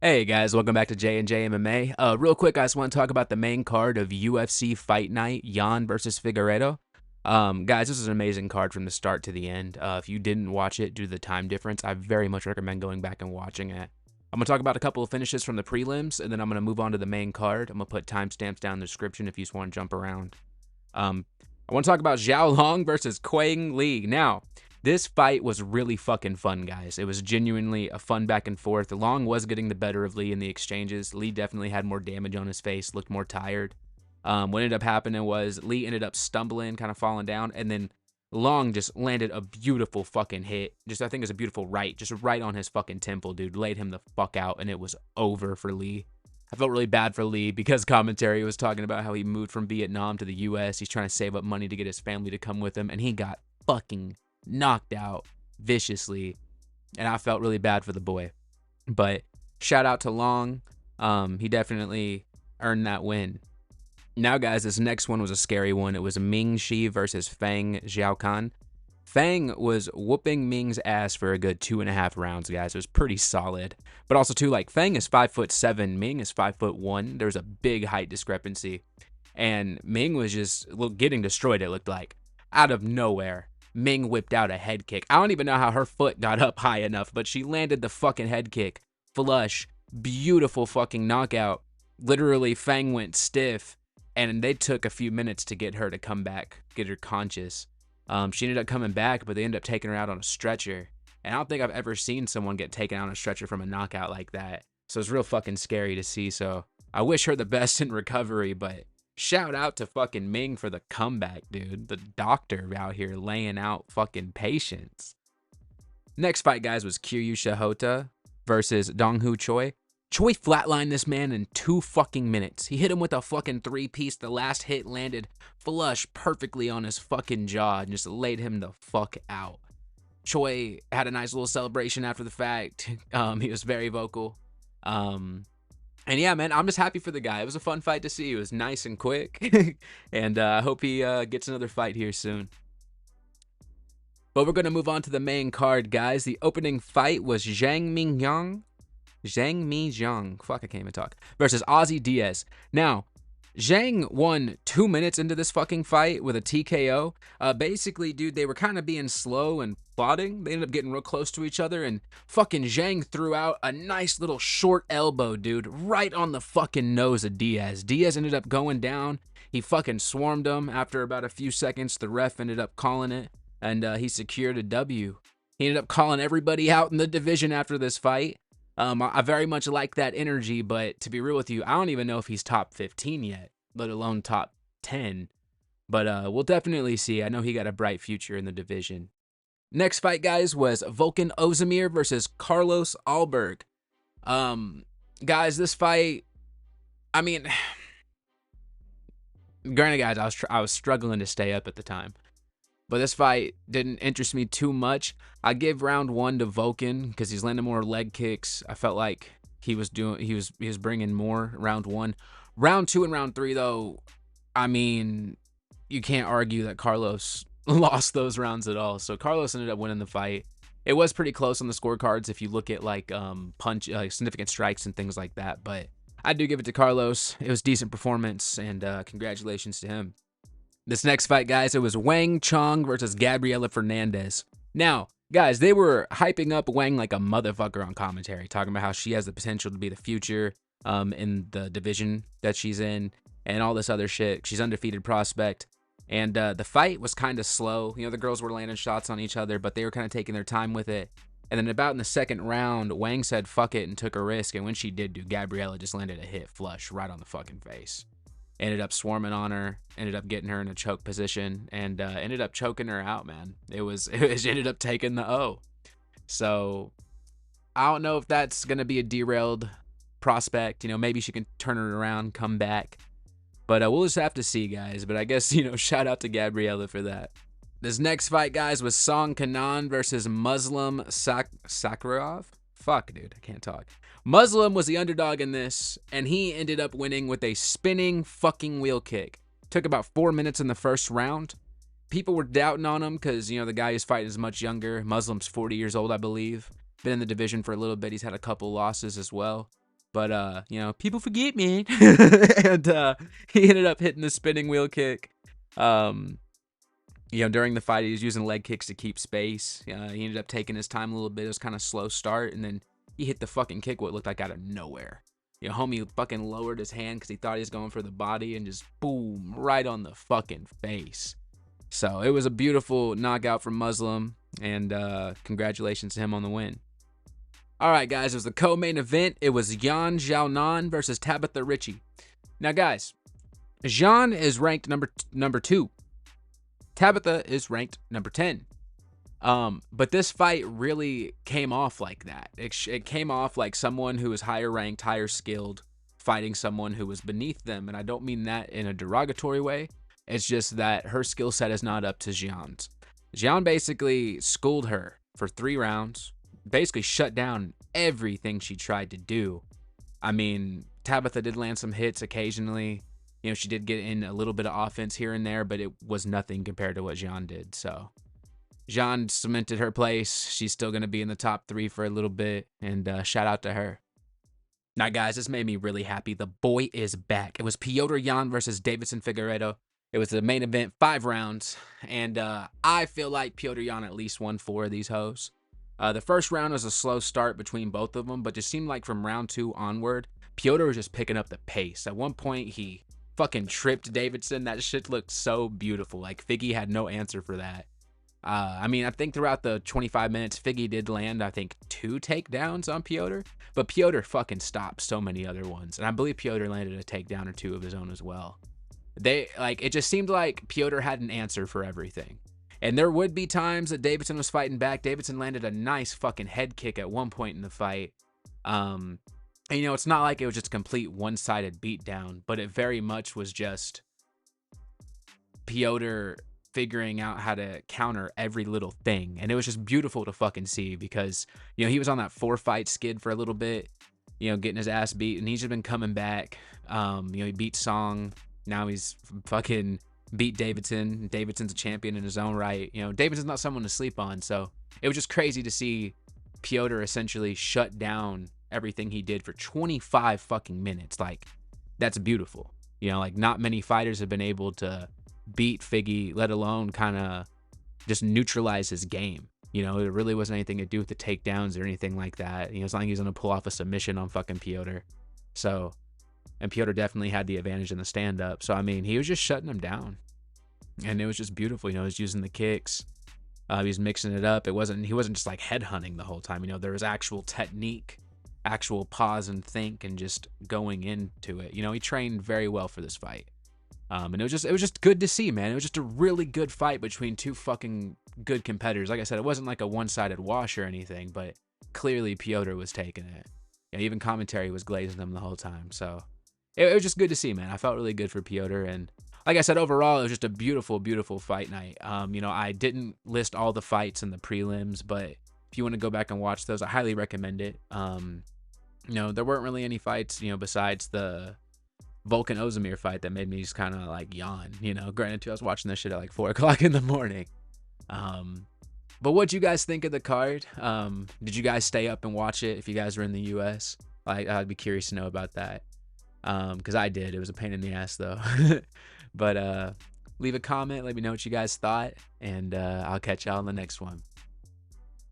Hey guys, welcome back to J&J MMA. Real quick, I just want to talk about the main card of UFC Fight Night, Jan versus Figueiredo. Guys, this is an amazing card from the start to the end. If you didn't watch it due to the time difference, I very much recommend going back and watching it. I'm going to talk about a couple of finishes from the prelims, and then I'm going to move on to the main card. I'm going to put timestamps down in the description if you just want to jump around. I want to talk about Xiaonan versus Quang Li. Now, this fight was really fucking fun, guys. It was genuinely a fun back and forth. Long was getting the better of Li in the exchanges. Li definitely had more damage on his face, looked more tired. What ended up happening was Li ended up stumbling, kind of falling down, and then Long just landed a beautiful fucking hit. I think it was a beautiful right, just right on his fucking temple, dude. Laid him the fuck out, and it was over for Li. I felt really bad for Li because commentary was talking about how he moved from Vietnam to the U.S. He's trying to save up money to get his family to come with him, and he got fucking knocked out viciously, and I felt really bad for the boy. But shout out to Long. He definitely earned that win. Now, guys, this next one was a scary one. It was Ming Shi versus Fang Xiaokan. Fang was whooping Ming's ass for a good 2.5 rounds, guys. It was pretty solid. But also, too, like, Fang is 5'7", Ming is 5'1". There's a big height discrepancy. And Ming was just getting destroyed, it looked like. Out of nowhere, Ming whipped out a head kick. I don't even know how her foot got up high enough, but she landed the fucking head kick. Flush. Beautiful fucking knockout. Literally, Fang went stiff, and they took a few minutes to get her to come back, get her conscious. She ended up coming back, but they ended up taking her out on a stretcher. And I don't think I've ever seen someone get taken out on a stretcher from a knockout like that. So it's real fucking scary to see. So I wish her the best in recovery, but shout out to fucking Ming for the comeback, dude. The doctor out here laying out fucking patience. Next fight, guys, was Kiryu Shahota versus Donghu Choi. Choi flatlined this man in 2 fucking minutes. He hit him with a fucking 3-piece. The last hit landed flush perfectly on his fucking jaw and just laid him the fuck out. Choi had a nice little celebration after the fact. He was very vocal. And yeah, man, I'm just happy for the guy. It was a fun fight to see. It was nice and quick. And I hope he gets another fight here soon. But we're going to move on to the main card, guys. The opening fight was Mingyang, fuck, I can't even talk, versus Ozzy Diaz. Now, Zhang won 2 minutes into this fucking fight with a TKO. Basically, dude, they were kind of being slow and plotting. They ended up getting real close to each other, and fucking Zhang threw out a nice little short elbow, dude, right on the fucking nose of Diaz. Diaz ended up going down. He fucking swarmed him. After about a few seconds, the ref ended up calling it, and he secured a W. He ended up calling everybody out in the division after this fight. I very much like that energy, but to be real with you, I don't even know if he's top 15 yet, let alone top 10. But we'll definitely see. I know he got a bright future in the division. Next fight, guys, was Volkan Oezdemir versus Carlos Ulberg. Guys, this fight, I mean, granted, guys, I was struggling to stay up at the time. But this fight didn't interest me too much. I give round 1 to Volkan because he's landing more leg kicks. I felt like he was bringing more round 1. Round 2 and round 3, though, I mean, you can't argue that Carlos lost those rounds at all. So Carlos ended up winning the fight. It was pretty close on the scorecards if you look at like significant strikes and things like that. But I do give it to Carlos. It was a decent performance, and congratulations to him. This next fight, guys, it was Wang Cong versus Gabriella Fernandes. Now, guys, they were hyping up Wang like a motherfucker on commentary, talking about how she has the potential to be the future in the division that she's in and all this other shit. She's undefeated prospect. And the fight was kind of slow. You know, the girls were landing shots on each other, but they were kind of taking their time with it. And then about in the second round, Wang said fuck it and took a risk. And when she did do, Gabriella just landed a hit flush right on the fucking face. Ended up swarming on her, ended up getting her in a choke position, and ended up choking her out, man. It ended up taking the O. So I don't know if that's going to be a derailed prospect. You know, maybe she can turn it around, come back. But we'll just have to see, guys. But I guess, you know, shout out to Gabriella for that. This next fight, guys, was Kenan versus Muslim Sakharov. Fuck, dude, I can't talk. Muslim was the underdog in this, and he ended up winning with a spinning fucking wheel kick. Took about 4 minutes in the first round. People were doubting on him because, you know, the guy who's fighting is much younger. Muslim's 40 years old, I believe. Been in the division for a little bit. He's had a couple losses as well. But you know, people forget, man. And he ended up hitting the spinning wheel kick. You know, during the fight, he was using leg kicks to keep space. He ended up taking his time a little bit. It was kind of slow start, and then he hit the fucking kick what looked like out of nowhere. You know, homie fucking lowered his hand because he thought he was going for the body, and just boom, right on the fucking face. So it was a beautiful knockout from Muslim, and congratulations to him on the win. All right, guys, it was the co-main event. It was Xiaonan versus Tabatha Ricci. Now, guys, Zhang is ranked number 2. Tabatha is ranked number 10. But this fight really came off like that. It came off like someone who was higher ranked, higher skilled, fighting someone who was beneath them. And I don't mean that in a derogatory way. It's just that her skill set is not up to Zhang's. Zhang basically schooled her for 3 rounds, basically shut down everything she tried to do. I mean, Tabatha did land some hits occasionally. You know, she did get in a little bit of offense here and there, but it was nothing compared to what Zhang did. So Zhang cemented her place. She's still going to be in the top 3 for a little bit, and shout out to her. Now, guys, this made me really happy. The boy is back. It was Petr Yan versus Davidson Figueiredo. It was the main event, 5 rounds, and I feel like Petr Yan at least won 4 of these hoes. The first round was a slow start between both of them, but it seemed like from round 2 onward, Petr was just picking up the pace. At one point, he fucking tripped Davidson. That shit looked so beautiful. Like, Figgy had no answer for that. I mean, I think throughout the 25 minutes, Figgy did land, I think, 2 takedowns on Petr, but Petr fucking stopped so many other ones, and I believe Petr landed a takedown or 2 of his own as well. It just seemed like Petr had an answer for everything. And there would be times that Davidson was fighting back. Davidson landed a nice fucking head kick at one point in the fight. And, you know, it's not like it was just a complete one-sided beatdown, but it very much was just Petr figuring out how to counter every little thing. And it was just beautiful to fucking see because, you know, he was on that 4-fight skid for a little bit, you know, getting his ass beat, and he's just been coming back. You know, he beat Cong. Now he's fucking beat Davidson. Davidson's a champion in his own right. You know, Davidson's not someone to sleep on. So it was just crazy to see Petr essentially shut down everything he did for 25 fucking minutes. Like, that's beautiful. You know, like, not many fighters have been able to beat Figgy, let alone kind of just neutralize his game. You know, it really wasn't anything to do with the takedowns or anything like that. You know, it's not like he's going to pull off a submission on fucking Petr. So, and Petr definitely had the advantage in the stand-up. So, I mean, he was just shutting him down. And it was just beautiful. You know, he was using the kicks. He was mixing it up. He wasn't just like headhunting the whole time. You know, there was actual technique, actual pause and think, and just going into it. You know, he trained very well for this fight. And it was just good to see, man. It was just a really good fight between 2 fucking good competitors. Like I said, it wasn't like a one-sided wash or anything, but clearly Petr was taking it. You know, even commentary was glazing them the whole time. So it was just good to see, man. I felt really good for Petr, and like I said, overall, it was just a beautiful, beautiful fight night. You know, I didn't list all the fights in the prelims, but if you want to go back and watch those, I highly recommend it. You know, there weren't really any fights, you know, besides the Volkan Oezdemir fight that made me just kind of like yawn. You know, granted, too, I was watching this shit at like 4 o'clock in the morning. But what'd you guys think of the card? Did you guys stay up and watch it if you guys were in the U.S.? Like, I'd be curious to know about that. Because I did. It was a pain in the ass, though. But leave a comment. Let me know what you guys thought. And I'll catch y'all in the next one.